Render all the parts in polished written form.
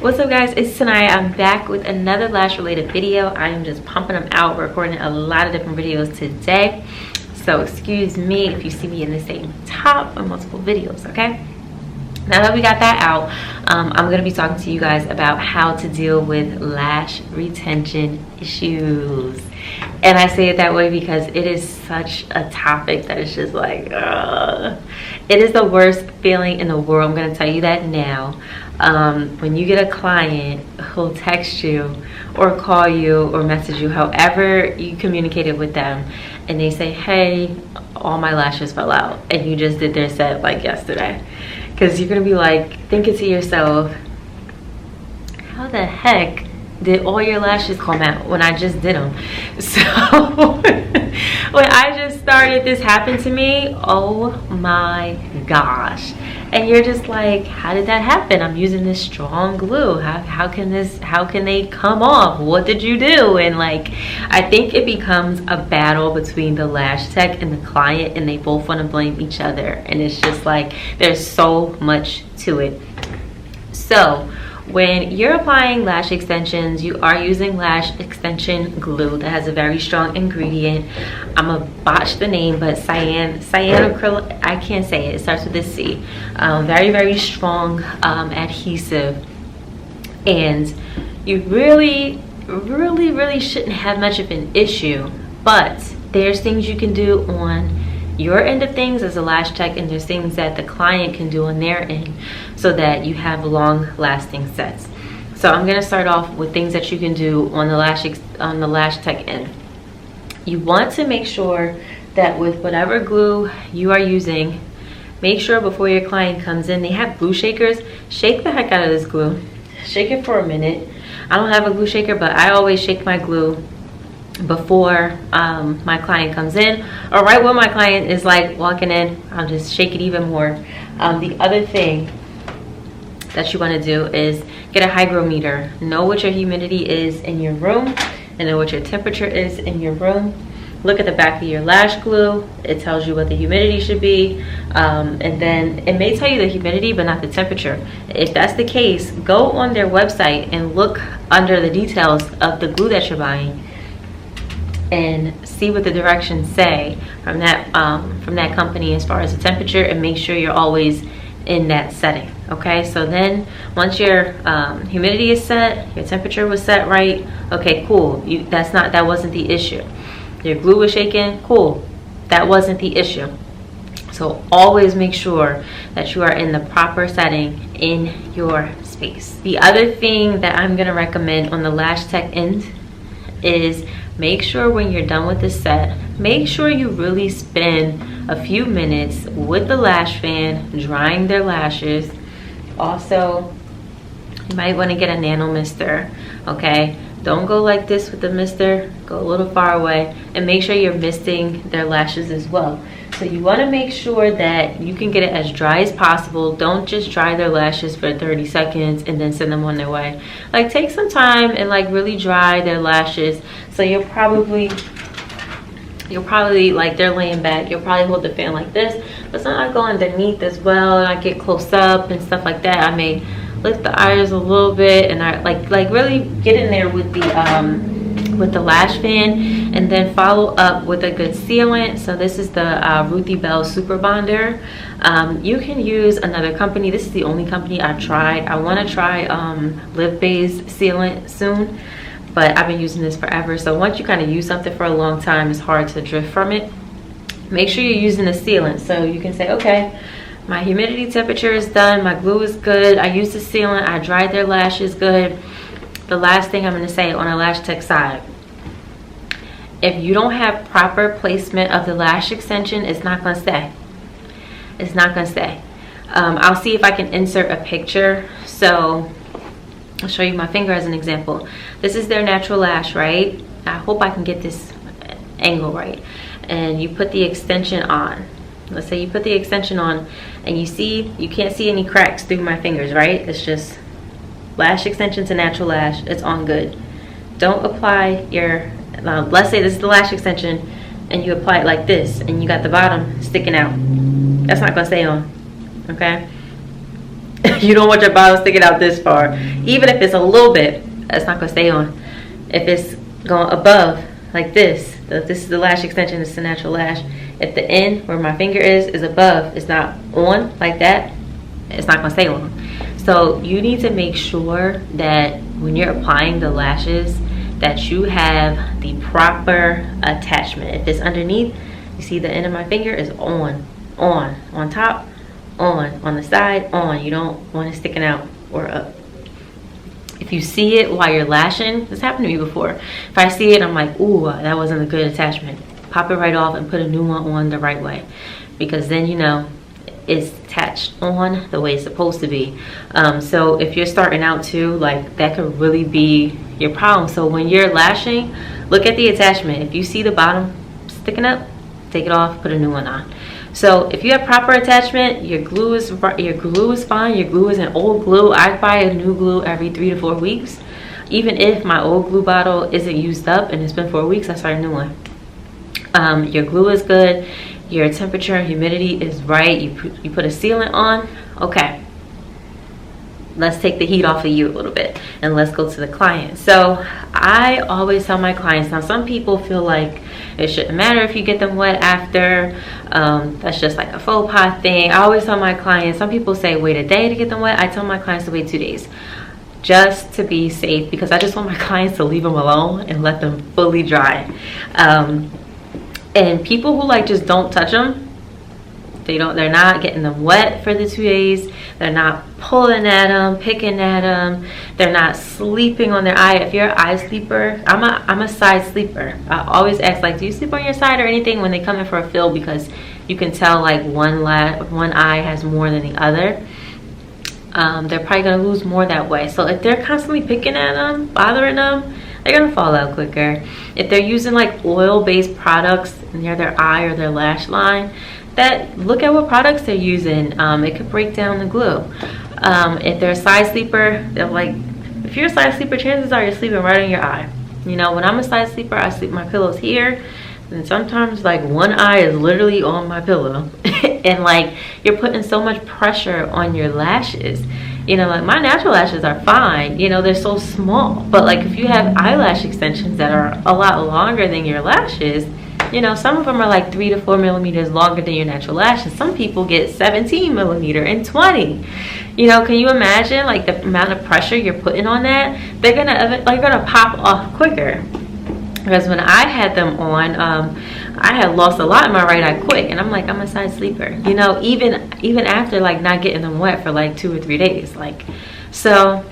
What's up guys, it's Tanaya. I'm back with another lash related video. I am just pumping them out, recording a lot of different videos today. So excuse me if you see me in the same top of multiple videos, okay? Now that we got that out, I'm going to be talking to you guys about how to deal with lash retention issues. And I say it that way because it is such a topic that is just like, it is the worst feeling in the world. I'm going to tell you that now. When you get a client who'll text you or call you or message you, however you communicated with them, and they say, hey, all my lashes fell out, and you just did their set like yesterday. Because you're going to be like thinking to yourself, how the heck did all your lashes come out when I just did them? So when I just started, this happened to me, oh my gosh. And you're just like, how did that happen? I'm using this strong glue. How can they come off? What did you do? And like, I think it becomes a battle between the lash tech and the client, and they both want to blame each other. And it's just like, there's so much to it. So when you're applying lash extensions, you are using lash extension glue that has a very strong ingredient. I'm gonna botch the name, but cyanoacrylate, I can't say it. It starts with a C. Very, very strong adhesive. And you really shouldn't have much of an issue. But there's things you can do on your end of things as a lash tech, and there's things that the client can do on their end so that you have long lasting sets. So I'm going to start off with things that you can do on the lash tech end. You want to make sure that with whatever glue you are using, make sure before your client comes in, they have glue shakers. Shake the heck out of this glue. Shake it for a minute. I don't have a glue shaker, but I always shake my glue before my client comes in, or right when my client is like walking in. I'll just shake it even more. The other thing that you want to do is get a hygrometer. Know what your humidity is in your room and know what your temperature is in your room. Look at the back of your lash glue. It tells you what the humidity should be, and then it may tell you the humidity but not the temperature. If that's the case, go on their website and look under the details of the glue that you're buying and see what the directions say from that company as far as the temperature, and make sure you're always in that setting. Okay, so then once your humidity is set, your temperature was set right, okay, cool. That wasn't the issue. Your glue was shaking, cool. That wasn't the issue. So always make sure that you are in the proper setting in your space. The other thing that I'm gonna recommend on the lash tech end is make sure when you're done with the set, make sure you really spend a few minutes with the lash fan drying their lashes. Also, you might want to get a nano mister, okay? Don't go like this with the mister, go a little far away, and make sure you're misting their lashes as well. So you want to make sure that you can get it as dry as possible. Don't just dry their lashes for 30 seconds and then send them on their way. Like, take some time and like really dry their lashes. So you'll probably like, they're laying back, you'll probably hold the fan like this, but sometimes I go underneath as well, and I get close up and stuff like that. I may lift the eyes a little bit, and I like really get in there with the lash fan, and then follow up with a good sealant. So this is the Ruthie Bell Super Bonder. You can use another company. This is the only company I've tried. I want to try Live Bay's sealant soon, but I've been using this forever. So once you kind of use something for a long time, it's hard to drift from it. Make sure you're using the sealant, so you can say, okay, my humidity temperature is done, my glue is good, I used the sealant, I dried their lashes good. The last thing I'm going to say on a lash tech side, if you don't have proper placement of the lash extension, it's not going to stay. It's not going to stay. I'll see if I can insert a picture. So I'll show you my finger as an example. This is their natural lash, right? I hope I can get this angle right. And you put the extension on. Let's say you put the extension on, and you can't see any cracks through my fingers, right? It's just lash extension to natural lash. It's on good. Don't apply your, let's say this is the lash extension, and you apply it like this, and you got the bottom sticking out. That's not gonna stay on, okay? You don't want your bottom sticking out this far. Even if it's a little bit, it's not gonna stay on. If it's going above, like this is the lash extension, it's the natural lash. If the end where my finger is above, it's not on like that, it's not gonna stay on. So you need to make sure that when you're applying the lashes that you have the proper attachment. If it's underneath, you see the end of my finger is on top, on the side, on. You don't want it sticking out or up. If you see it while you're lashing, this happened to me before. If I see it, I'm like, ooh, that wasn't a good attachment. Pop it right off and put a new one on the right way, because then you know it's attached on the way it's supposed to be. So if you're starting out too, like that could really be your problem. So when you're lashing, look at the attachment. If you see the bottom sticking up, take it off, put a new one on. So if you have proper attachment, your glue is fine. Your glue is an old glue. I buy a new glue every 3 to 4 weeks. Even if my old glue bottle isn't used up and it's been 4 weeks, I start a new one. Your glue is good. Your temperature and humidity is right. You put a sealant on. Okay. Let's take the heat off of you a little bit and let's go to the client. So I always tell my clients, now some people feel like it shouldn't matter if you get them wet after. That's just like a faux pas thing. I always tell my clients, some people say wait a day to get them wet. I tell my clients to wait 2 days just to be safe, because I just want my clients to leave them alone and let them fully dry. And people who like just don't touch them, they're not getting them wet for the 2 days. They're not pulling at them, picking at them. They're not sleeping on their eye. If you're an eye sleeper, I'm a side sleeper. I always ask, like, do you sleep on your side or anything when they come in for a fill? Because you can tell like one eye has more than the other. They're probably gonna lose more that way. So if they're constantly picking at them, bothering them, they're gonna fall out quicker. If they're using like oil-based products near their eye or their lash line, look at what products they're using. It could break down the glue. If they're a side sleeper, they're like, if you're a side sleeper, chances are you're sleeping right in your eye. You know, when I'm a side sleeper, I sleep my pillows here, and sometimes like one eye is literally on my pillow. And like you're putting so much pressure on your lashes. You know, like my natural lashes are fine, you know, they're so small. But like if you have eyelash extensions that are a lot longer than your lashes, you know, some of them are like 3 to 4 millimeters longer than your natural lashes. Some people get 17 millimeter and 20. You know, can you imagine like the amount of pressure you're putting on that? They're gonna pop off quicker. Because when I had them on, I had lost a lot in my right eye quick, and I'm like, I'm a side sleeper. You know, even after like not getting them wet for like 2 or 3 days, like, so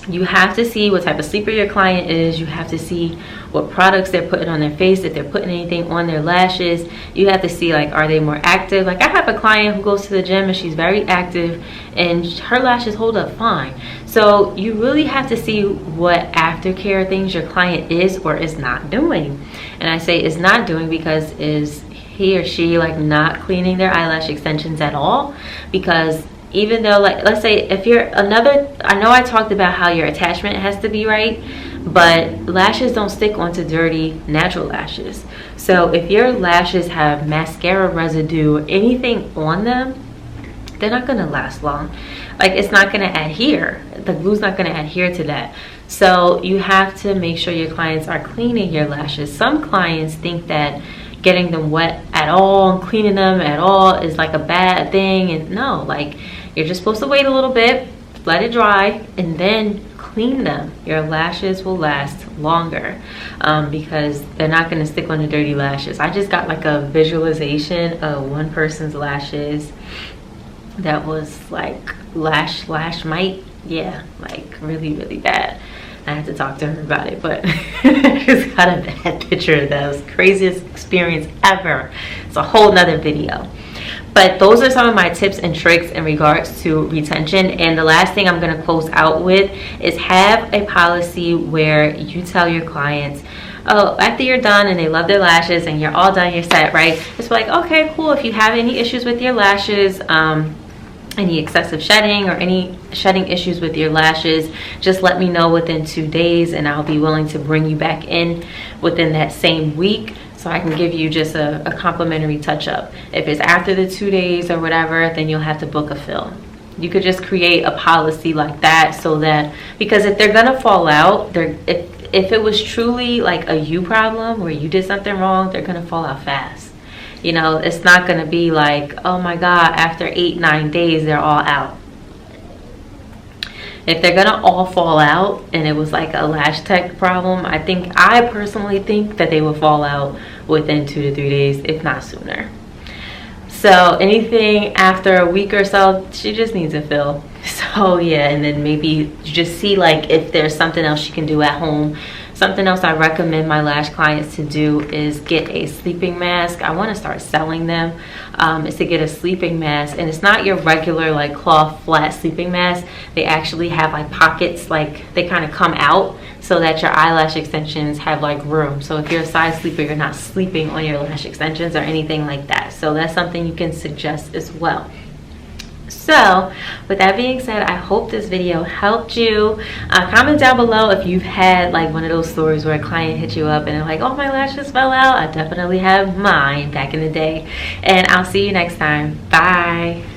you have to see what type of sleeper your client is. You have to see what products they're putting on their face, if they're putting anything on their lashes. You have to see, like, are they more active? Like I have a client who goes to the gym and she's very active and her lashes hold up fine. So you really have to see what aftercare things your client is or is not doing. And I say is not doing because is he or she like not cleaning their eyelash extensions at all? Because even though, like, let's say if you're I know I talked about how your attachment has to be right, but lashes don't stick onto dirty natural lashes. So if your lashes have mascara residue or anything on them, they're not gonna last long. Like it's not gonna adhere. The glue's not gonna adhere to that. So you have to make sure your clients are cleaning your lashes. Some clients think that getting them wet at all and cleaning them at all is like a bad thing, and no, like you're just supposed to wait a little bit, let it dry, and then clean them. Your lashes will last longer because they're not going to stick on the dirty lashes. I just got like a visualization of one person's lashes that was like lash mite. Yeah, like really, really bad. I had to talk to her about it, but I just got a bad picture of that. It was the craziest experience ever. It's a whole nother video. But those are some of my tips and tricks in regards to retention. And the last thing I'm going to close out with is have a policy where you tell your clients, oh, after you're done and they love their lashes and you're all done, you're set, right? It's like, okay, cool. If you have any issues with your lashes, any excessive shedding or any shedding issues with your lashes, just let me know within 2 days and I'll be willing to bring you back in within that same week, so I can give you just a complimentary touch-up. If it's after the 2 days or whatever, then you'll have to book a fill. You could just create a policy like that, so that, because if they're gonna fall out, if it was truly like a you problem where you did something wrong, they're gonna fall out fast. You know, it's not gonna be like, oh my God, after 8-9 days they're all out. If they're gonna all fall out and it was like a lash tech problem, I personally think that they will fall out within 2 to 3 days, if not sooner. So anything after a week or so, she just needs a fill. So yeah, and then maybe just see like if there's something else she can do at home. Something else I recommend my lash clients to do is get a sleeping mask. I want to start selling them. Is to get a sleeping mask, and it's not your regular like cloth flat sleeping mask. They actually have like pockets, like they kind of come out so that your eyelash extensions have like room. So if you're a side sleeper, you're not sleeping on your lash extensions or anything like that. So that's something you can suggest as well. So with that being said, I hope this video helped you. Comment down below if you've had like one of those stories where a client hit you up and they're like, oh, my lashes fell out. I definitely have mine back in the day. And I'll see you next time. Bye.